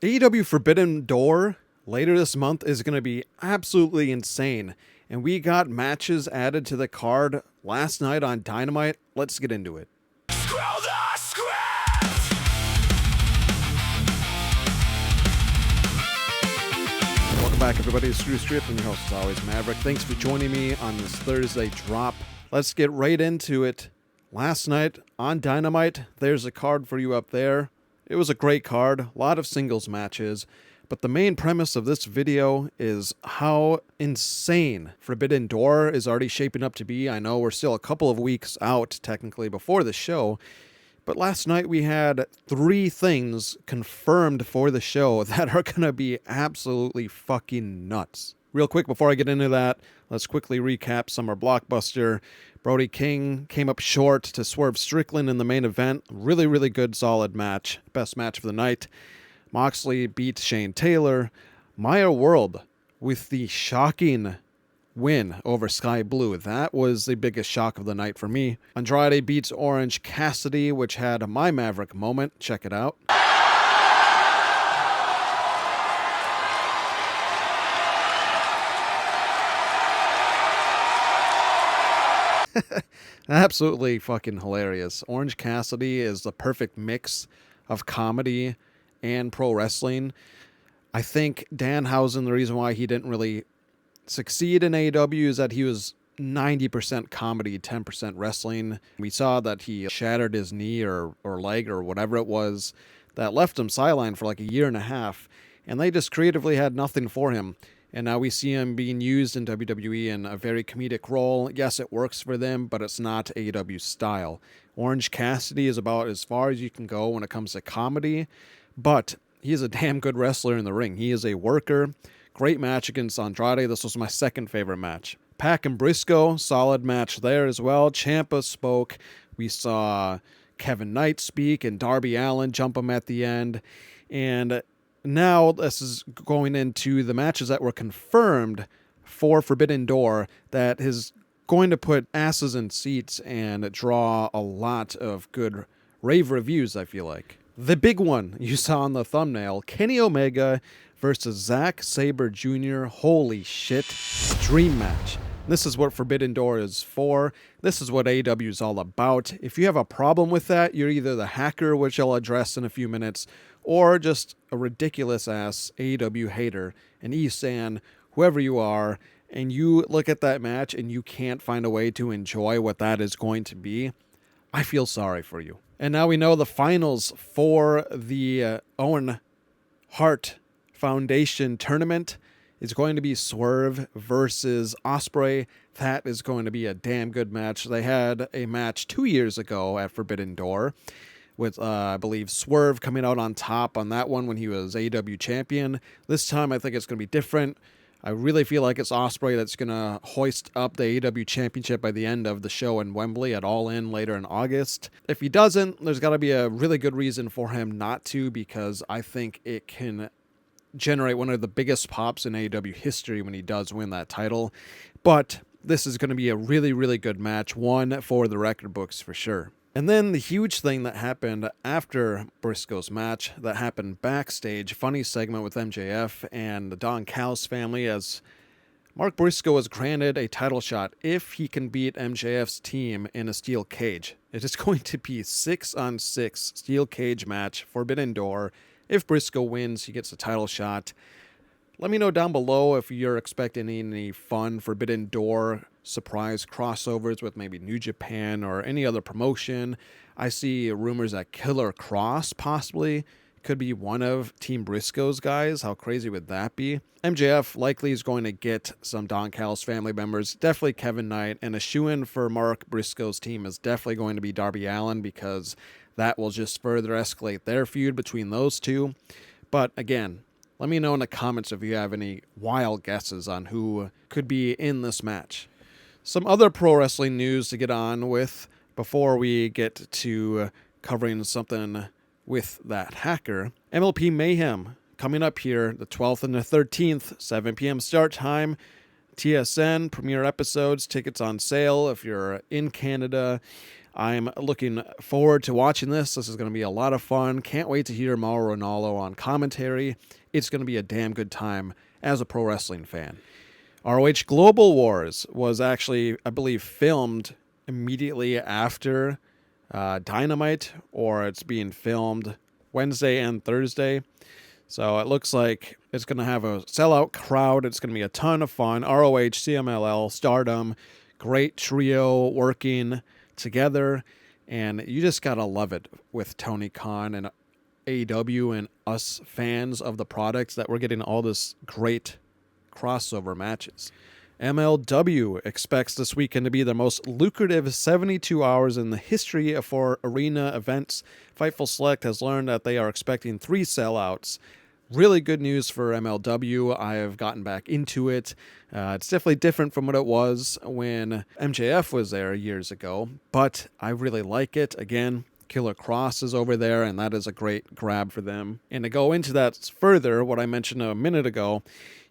AEW Forbidden Door later this month is going to be absolutely insane. And we got matches added to the card last night on Dynamite. Let's get into it. Welcome back, everybody. It's Screw Strip, and your host, as always, Maverick. Thanks for joining me on this Thursday drop. Let's get right into it. Last night on Dynamite, there's a card for you up there. It was a great card, a lot of singles matches, but the main premise of this video is how insane Forbidden Door is already shaping up to be. I know we're still a couple of weeks out, technically, before the show, but last night we had 3 things confirmed for the show that are going to be absolutely fucking nuts. Real quick, before I get into that, let's quickly recap Summer Blockbuster. Brody King came up short to Swerve Strickland in the main event. Really, really good, solid match. Best match of the night. Moxley beat Shane Taylor. Maya World with the shocking win over Sky Blue. That was the biggest shock of the night for me. Andrade beats Orange Cassidy, which had my Maverick moment. Check it out. Absolutely fucking hilarious. Orange Cassidy is the perfect mix of comedy and pro wrestling. I think Danhausen, the reason why he didn't really succeed in AEW is that he was 90% comedy, 10% wrestling. We saw that he shattered his knee or leg or whatever it was that left him sidelined for like a year and a half, and they just creatively had nothing for him. And now we see him being used in WWE in a very comedic role. Yes, it works for them, but it's not AEW style. Orange Cassidy is about as far as you can go when it comes to comedy, but he's a damn good wrestler in the ring. He is a worker. Great match against Andrade. This was my second favorite match. Pac and Briscoe, solid match there as well. Ciampa spoke. We saw Kevin Knight speak and Darby Allin jump him at the end. And now this is going into the matches that were confirmed for Forbidden Door that is going to put asses in seats and draw a lot of good rave reviews, I feel like. The big one you saw on the thumbnail, Kenny Omega versus Zack Sabre Jr. Holy shit, dream match. This is what Forbidden Door is for. This is what AEW is all about. If you have a problem with that, you're either the hacker, which I'll address in a few minutes, or just a ridiculous-ass AEW hater, an E-Stan, whoever you are, and you look at that match and you can't find a way to enjoy what that is going to be, I feel sorry for you. And now we know the finals for the Owen Hart Foundation tournament is going to be Swerve versus Ospreay. That is going to be a damn good match. They had a match 2 years ago at Forbidden Door with, I believe, Swerve coming out on top on that one when he was AEW champion. This time, I think it's going to be different. I really feel like it's Ospreay that's going to hoist up the AEW championship by the end of the show in Wembley at All In later in August. If he doesn't, there's got to be a really good reason for him not to, because I think it can generate one of the biggest pops in AEW history when he does win that title. But this is going to be a really, really good match, one for the record books for sure. And then the huge thing that happened after Briscoe's match, that happened backstage, funny segment with MJF and the Don Callis family, as Mark Briscoe was granted a title shot if he can beat MJF's team in a steel cage. It is going to be 6-on-6 steel cage match, Forbidden Door. If Briscoe wins, he gets a title shot. Let me know down below if you're expecting any fun Forbidden Door surprise crossovers with maybe New Japan or any other promotion. I see rumors that Killer Cross possibly could be one of Team Briscoe's guys. How crazy would that be? MJF likely is going to get some Don Callis family members, definitely Kevin Knight, and a shoo-in for Mark Briscoe's team is definitely going to be Darby Allin, because that will just further escalate their feud between those two. But again, let me know in the comments if you have any wild guesses on who could be in this match. Some other pro wrestling news to get on with before we get to covering something with that hacker. MLP Mayhem coming up here the 12th and the 13th, 7 p.m. start time. TSN premiere episodes, tickets on sale if you're in Canada. I'm looking forward to watching this. This is going to be a lot of fun. Can't wait to hear Mauro Ranallo on commentary. It's going to be a damn good time as a pro wrestling fan. ROH Global Wars was actually, I believe, filmed immediately after Dynamite, or it's being filmed Wednesday and Thursday. So it looks like it's going to have a sellout crowd. It's going to be a ton of fun. ROH, CMLL, Stardom, great trio working together. And you just got to love it with Tony Khan and AEW and us fans of the products that we're getting all this great crossover matches. MLW expects this weekend to be the most lucrative 72 hours in the history for arena events. Fightful Select has learned that they are expecting 3 sellouts. Really good news for MLW. I have gotten back into it. It's definitely different from what it was when MJF was there years ago, but I really like it. Again, Killer Cross is over there, and that is a great grab for them. And to go into that further, what I mentioned a minute ago,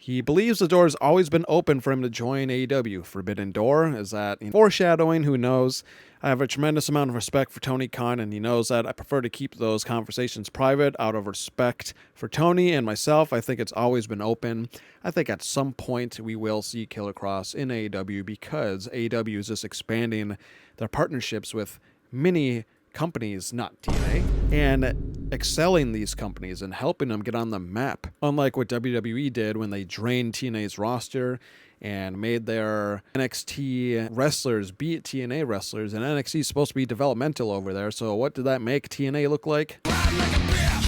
he believes the door has always been open for him to join AEW. Forbidden Door, is that foreshadowing? Who knows? I have a tremendous amount of respect for Tony Khan, and he knows that. I prefer to keep those conversations private out of respect for Tony and myself. I think it's always been open. I think at some point we will see Killer Cross in AEW because AEW is just expanding their partnerships with many companies, not TNA, and excelling these companies and helping them get on the map. Unlike what WWE did when they drained TNA's roster and made their NXT wrestlers beat TNA wrestlers, and NXT is supposed to be developmental over there. So what did that make TNA look like?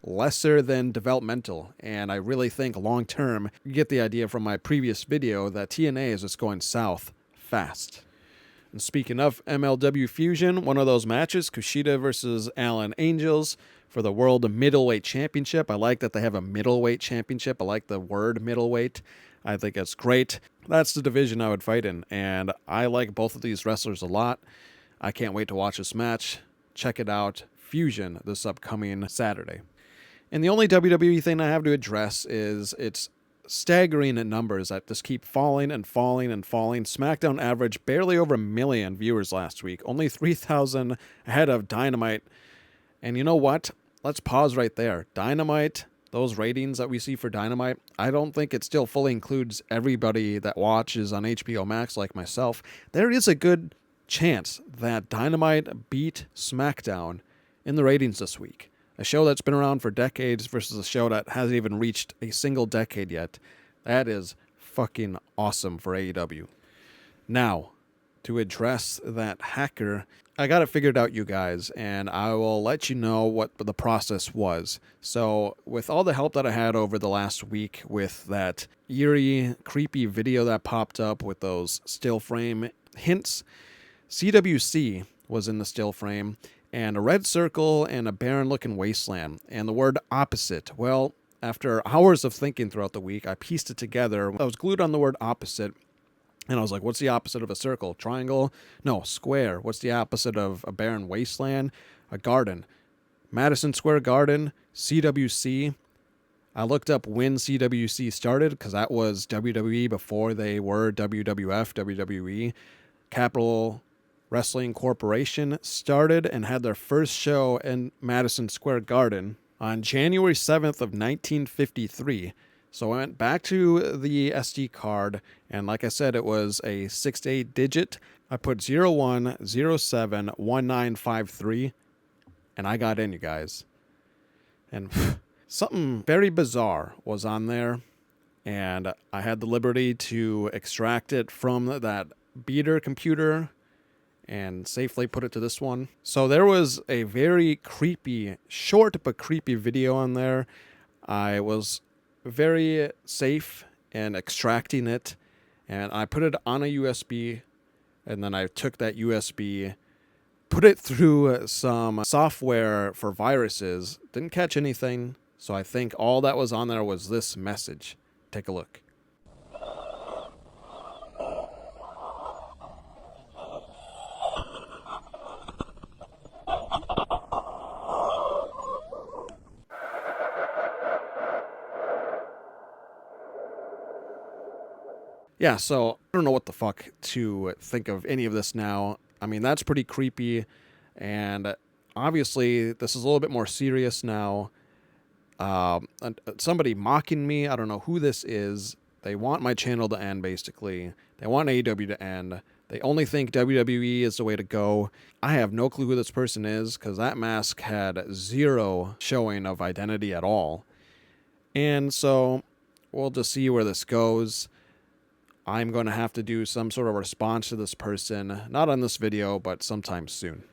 Lesser than developmental. And I really think long term, you get the idea from my previous video that TNA is just going south fast. And speaking of MLW Fusion, one of those matches, Kushida versus Alan Angels for the World Middleweight Championship. I like that they have a middleweight championship. I like the word middleweight. I think it's great. That's the division I would fight in, and I like both of these wrestlers a lot. I can't wait to watch this match. Check it out. Fusion this upcoming Saturday. And the only WWE thing I have to address is it's staggering numbers that just keep falling and falling and falling. SmackDown averaged barely over 1 million viewers last week, only 3,000 ahead of Dynamite. And you know what? Let's pause right there. Dynamite, those ratings that we see for Dynamite, I don't think it still fully includes everybody that watches on HBO Max like myself. There is a good chance that Dynamite beat SmackDown in the ratings this week. A show that's been around for decades versus a show that hasn't even reached a single decade yet. That is fucking awesome for AEW. Now, to address that hacker, I got it figured out, you guys, and I will let you know what the process was. So, with all the help that I had over the last week with that eerie, creepy video that popped up with those still frame hints, CWC was in the still frame, and a red circle and a barren-looking wasteland, and the word opposite. Well, after hours of thinking throughout the week, I pieced it together. I was glued on the word opposite, and I was like, what's the opposite of a circle? Triangle? No, square. What's the opposite of a barren wasteland? A garden. Madison Square Garden, CWC. I looked up when CWC started, because that was WWE before they were WWF, WWE. Capital Wrestling Corporation started and had their first show in Madison Square Garden on January 7th of 1953. So I went back to the SD card, and like I said, it was a 6 to 8 digit. I put 01071953, and I got in, you guys. And something very bizarre was on there, and I had the liberty to extract it from that beater computer and safely put it to this one. So there was a very creepy, short but creepy video on there. I was very safe in extracting it, and I put it on a USB, and then I took that USB, put it through some software for viruses, didn't catch anything, so I think all that was on there was this message. Take a look. Yeah, so I don't know what the fuck to think of any of this now. I mean, that's pretty creepy. And obviously, this is a little bit more serious now. Somebody mocking me. I don't know who this is. They want my channel to end, basically. They want AEW to end. They only think WWE is the way to go. I have no clue who this person is because that mask had zero showing of identity at all. And so we'll just see where this goes. I'm going to have to do some sort of response to this person, not on this video, but sometime soon.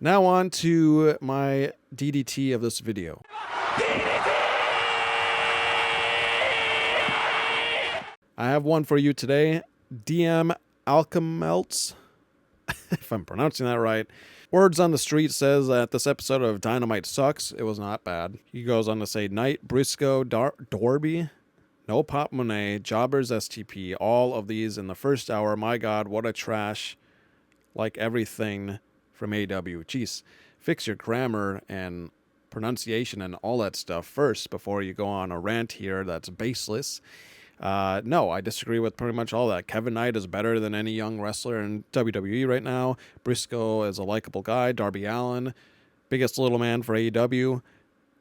Now on to my DDT of this video. I have one for you today. DM Alchemelts, if I'm pronouncing that right. Words on the Street says that this episode of Dynamite sucks. It was not bad. He goes on to say, Knight, Briscoe, Dorby, No Pop Monet, Jobbers STP, all of these in the first hour. My God, what a trash. Like everything from AEW. Jeez, fix your grammar and pronunciation and all that stuff first before you go on a rant here that's baseless. No, I disagree with pretty much all that. Kevin Knight is better than any young wrestler in WWE right now. Briscoe is a likable guy. Darby Allin, biggest little man for AEW.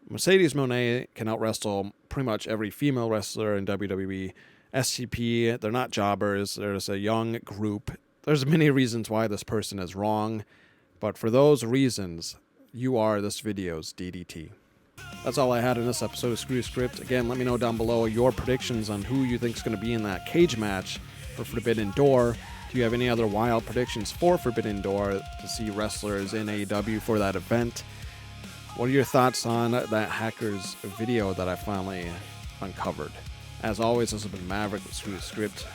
Mercedes Moné can out-wrestle pretty much every female wrestler in WWE. SCP, they're not jobbers. There's a young group. There's many reasons why this person is wrong. But for those reasons, you are this video's DDT. That's all I had in this episode of Screw Script. Again, let me know down below your predictions on who you think is going to be in that cage match for Forbidden Door. Do you have any other wild predictions for Forbidden Door to see wrestlers in AEW for that event? What are your thoughts on that Hackers video that I finally uncovered? As always, this has been Maverick with Screw Script.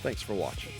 Thanks for watching.